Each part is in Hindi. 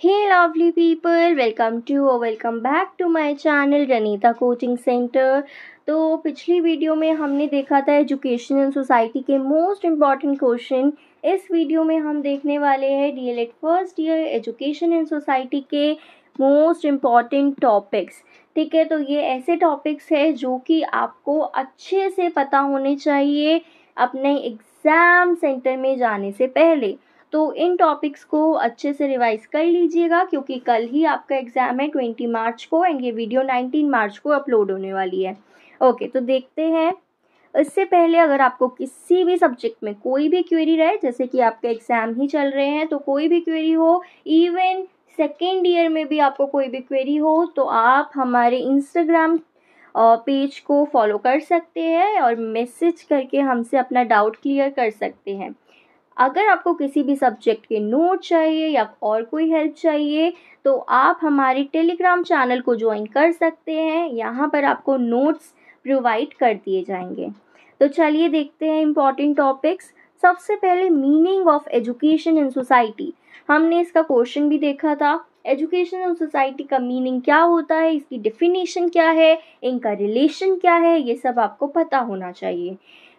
Hey lovely people, welcome back to my channel Ranita Coaching Center। तो पिछली वीडियो में हमने देखा था एजुकेशन एंड सोसाइटी के मोस्ट इम्पॉर्टेंट क्वेश्चन। इस वीडियो में हम देखने वाले हैं DElEd first year education and society के मोस्ट इम्पॉर्टेंट टॉपिक्स। ठीक है, तो ये ऐसे टॉपिक्स है जो कि आपको अच्छे से पता होने चाहिए अपने एग्ज़ाम सेंटर में जाने से पहले। तो इन टॉपिक्स को अच्छे से रिवाइज कर लीजिएगा क्योंकि कल ही आपका एग्ज़ाम है 20 मार्च को एंड ये वीडियो 19 मार्च को अपलोड होने वाली है। ओके, तो देखते हैं। इससे पहले अगर आपको किसी भी सब्जेक्ट में कोई भी क्वेरी रहे, जैसे कि आपके एग्ज़ाम ही चल रहे हैं तो कोई भी क्वेरी हो, इवन सेकेंड ईयर में भी आपको कोई भी क्वेरी हो, तो आप हमारे इंस्टाग्राम पेज को फॉलो कर सकते हैं और मैसेज करके हमसे अपना डाउट क्लियर कर सकते हैं। अगर आपको किसी भी सब्जेक्ट के नोट चाहिए या और कोई हेल्प चाहिए तो आप हमारे टेलीग्राम चैनल को ज्वाइन कर सकते हैं। यहाँ पर आपको नोट्स प्रोवाइड कर दिए जाएंगे। तो चलिए देखते हैं इम्पॉर्टेंट टॉपिक्स। सबसे पहले meaning of education in society. हमने इसका क्वेश्चन भी देखा था। एजुकेशन एंड सोसाइटी का मीनिंग क्या होता है, इसकी डेफिनेशन क्या है, इनका रिलेशन क्या है, ये सब आपको पता होना चाहिए।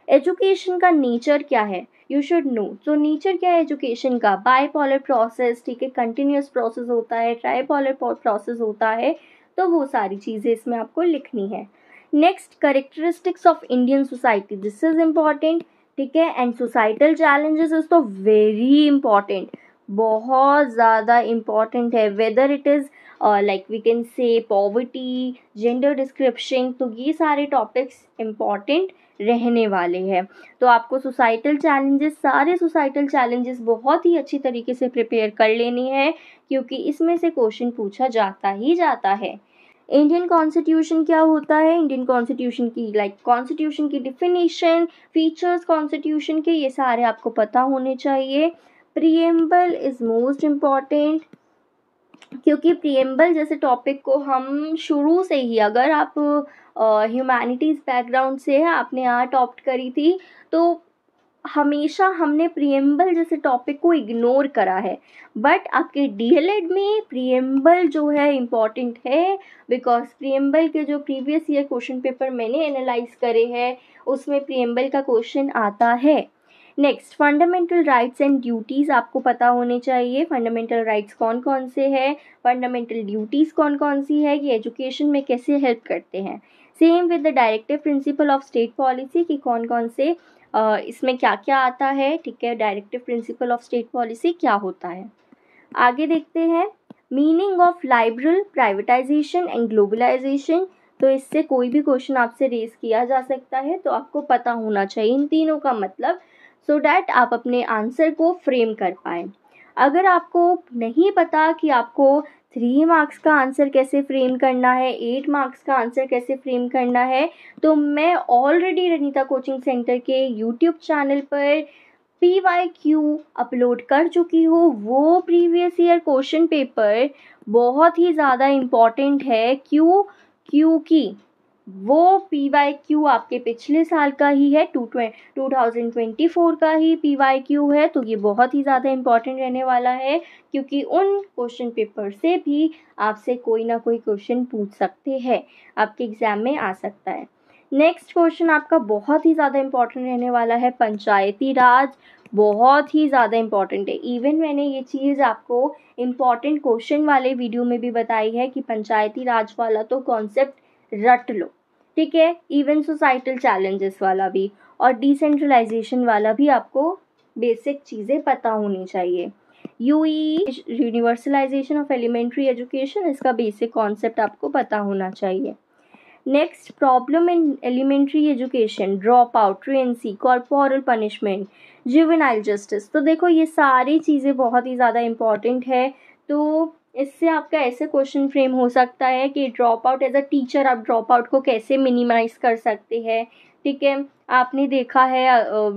एजुकेशन का नेचर क्या है, यू शुड नो। तो नेचर क्या है एजुकेशन का? बाइपोलर प्रोसेस, ठीक है, कंटिन्यूस प्रोसेस होता है, ट्राइपोलर प्रोसेस होता है, तो वो सारी चीज़ें इसमें आपको लिखनी है। Next, characteristics of Indian society, this is important. ठीक है, एंड सोसाइटल चैलेंजेस इज तो वेरी इंपॉर्टेंट, बहुत ज़्यादा इम्पॉर्टेंट है। Whether it is like we can say poverty, gender description, तो ये सारे टॉपिक्स इम्पॉर्टेंट रहने वाले हैं। तो आपको सोसाइटल चैलेंजेस, सारे सोसाइटल चैलेंजेस बहुत ही अच्छी तरीके से प्रिपेयर कर लेनी है क्योंकि इसमें से क्वेश्चन पूछा जाता ही जाता है। इंडियन कॉन्स्टिट्यूशन क्या होता है, इंडियन कॉन्स्टिट्यूशन की कॉन्स्टिट्यूशन की डिफिनीशन, फीचर्स कॉन्स्टिट्यूशन के, ये सारे आपको पता होने चाहिए। प्रीएम्बल इज मोस्ट इम्पॉर्टेंट क्योंकि प्रीएम्बल जैसे टॉपिक को हम शुरू से ही, अगर आप ह्यूमैनिटीज़ बैकग्राउंड से है, आपने आर्ट ऑप्ट करी थी, तो हमेशा हमने प्रीएम्बल जैसे टॉपिक को इग्नोर करा है। बट आपके डीएलएड में प्रीएम्बल जो है इम्पॉर्टेंट है बिकॉज प्रीएम्बल के जो प्रीवियस ईयर क्वेश्चन पेपर मैंने एनालाइज करे हैं उसमें प्रीएम्बल का क्वेश्चन आता है। Next, fundamental rights and duties आपको पता होने चाहिए। फंडामेंटल राइट्स कौन कौन से हैं, फंडामेंटल ड्यूटीज़ कौन कौन सी है, ये एजुकेशन में कैसे हेल्प करते हैं। Same with the directive principle of state policy कि कौन कौन से इसमें क्या क्या आता है। ठीक है, directive principle of state policy क्या होता है। आगे देखते हैं meaning of liberal, privatisation and globalisation. तो इससे कोई भी क्वेश्चन आपसे रेज किया जा सकता है, तो आपको पता होना चाहिए इन तीनों का मतलब, सो डैट आप अपने आंसर को फ्रेम कर पाएँ। अगर आपको नहीं पता कि आपको 3 मार्क्स का आंसर कैसे फ्रेम करना है, 8 मार्क्स का आंसर कैसे फ्रेम करना है, तो मैं ऑलरेडी रनीता कोचिंग सेंटर के यूट्यूब चैनल पर PYQ अपलोड कर चुकी हूँ। वो प्रीवियस ईयर क्वेश्चन पेपर बहुत ही ज़्यादा इम्पॉर्टेंट है। क्योंकि वो PYQ आपके पिछले साल का ही है, 2024 का ही PYQ है, तो ये बहुत ही ज़्यादा इम्पॉर्टेंट रहने वाला है क्योंकि उन क्वेश्चन पेपर से भी आपसे कोई ना कोई क्वेश्चन पूछ सकते हैं, आपके एग्ज़ाम में आ सकता है। नेक्स्ट क्वेश्चन आपका बहुत ही ज़्यादा इम्पॉर्टेंट रहने वाला है, पंचायती राज, बहुत ही ज़्यादा इम्पॉर्टेंट है। इवन मैंने ये चीज़ आपको इम्पॉर्टेंट क्वेश्चन वाले वीडियो में भी बताई है कि पंचायती राज वाला तो कॉन्सेप्ट रट लो। ठीक है, इवन सोसाइटल चैलेंजेस वाला भी और डिसेंट्रलाइजेशन वाला भी आपको बेसिक चीज़ें पता होनी चाहिए। UE, universalisation of elementary education, इसका बेसिक कॉन्सेप्ट आपको पता होना चाहिए। Next, problem in elementary education, drop out, truancy, corporal punishment, juvenile justice. तो देखो ये सारी चीज़ें बहुत ही ज़्यादा इम्पॉर्टेंट है। तो इससे आपका ऐसे क्वेश्चन फ्रेम हो सकता है कि drop out, as a teacher आप ड्रॉप आउट को कैसे मिनिमाइज कर सकते हैं। ठीक है, आपने देखा है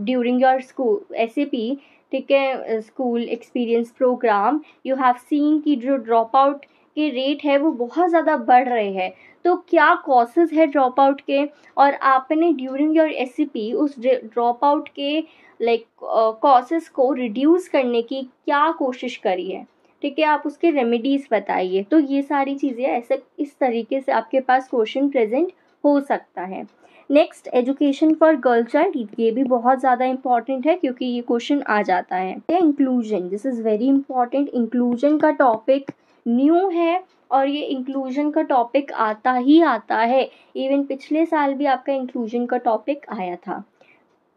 ड्यूरिंग योर स्कूल SAP, ठीक है, school experience programme, you have seen कि जो ड्रॉप आउट के रेट है वो बहुत ज़्यादा बढ़ रहे हैं। तो क्या कॉसेस है ड्रॉप आउट के, और आपने ड्यूरिंग योर SAP उस ड्रॉप आउट के कॉसेस को रिड्यूस करने की क्या कोशिश करी है। ठीक है, आप उसके रेमेडीज़ बताइए। तो ये सारी चीज़ें ऐसे इस तरीके से आपके पास क्वेश्चन प्रेजेंट हो सकता है। Next, education for girl child, ये भी बहुत ज़्यादा इंपॉर्टेंट है क्योंकि ये क्वेश्चन आ जाता है। Inclusion, this is very important. Inclusion का टॉपिक न्यू है और ये इंक्लूजन का टॉपिक आता ही आता है। इवन पिछले साल भी आपका इंक्लूजन का टॉपिक आया था।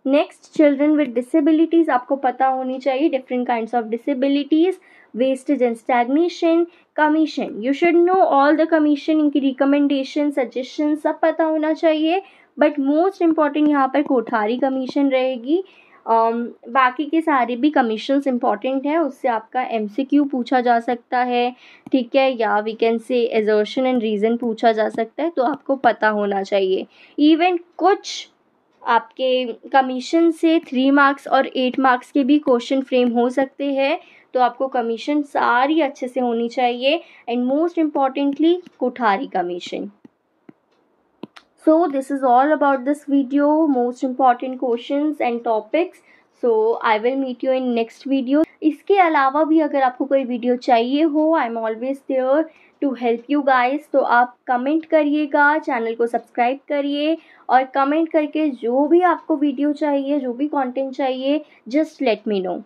नेक्स्ट, चिल्ड्रन विद डिसेबिलिटीज़, आपको पता होनी चाहिए different kinds of disabilities, wastage and stagnation, commission, you should know all the commission, इनकी रिकमेंडेशन, सजेशन सब पता होना चाहिए। बट मोस्ट इम्पॉर्टेंट यहाँ पर कोठारी कमीशन रहेगी। बाकी के सारे भी कमीशंस इम्पॉर्टेंट है, उससे आपका MCQ पूछा जा सकता है, ठीक है, या we can say assertion and reason पूछा जा सकता है, तो आपको पता होना चाहिए। इवन कुछ आपके कमीशन से 3 मार्क्स और 8 मार्क्स के भी क्वेश्चन फ्रेम हो सकते हैं, तो आपको कमीशन सारी अच्छे से होनी चाहिए and most importantly Kothari commission. So this is all about this video, most important questions and topics. So I will meet you in next video. इसके अलावा भी अगर आपको कोई वीडियो चाहिए हो, I am always there to help you guys. तो आप कमेंट करिएगा, चैनल को सब्सक्राइब करिए और कमेंट करके जो भी आपको वीडियो चाहिए, जो भी कंटेंट चाहिए, जस्ट लेट मी नो।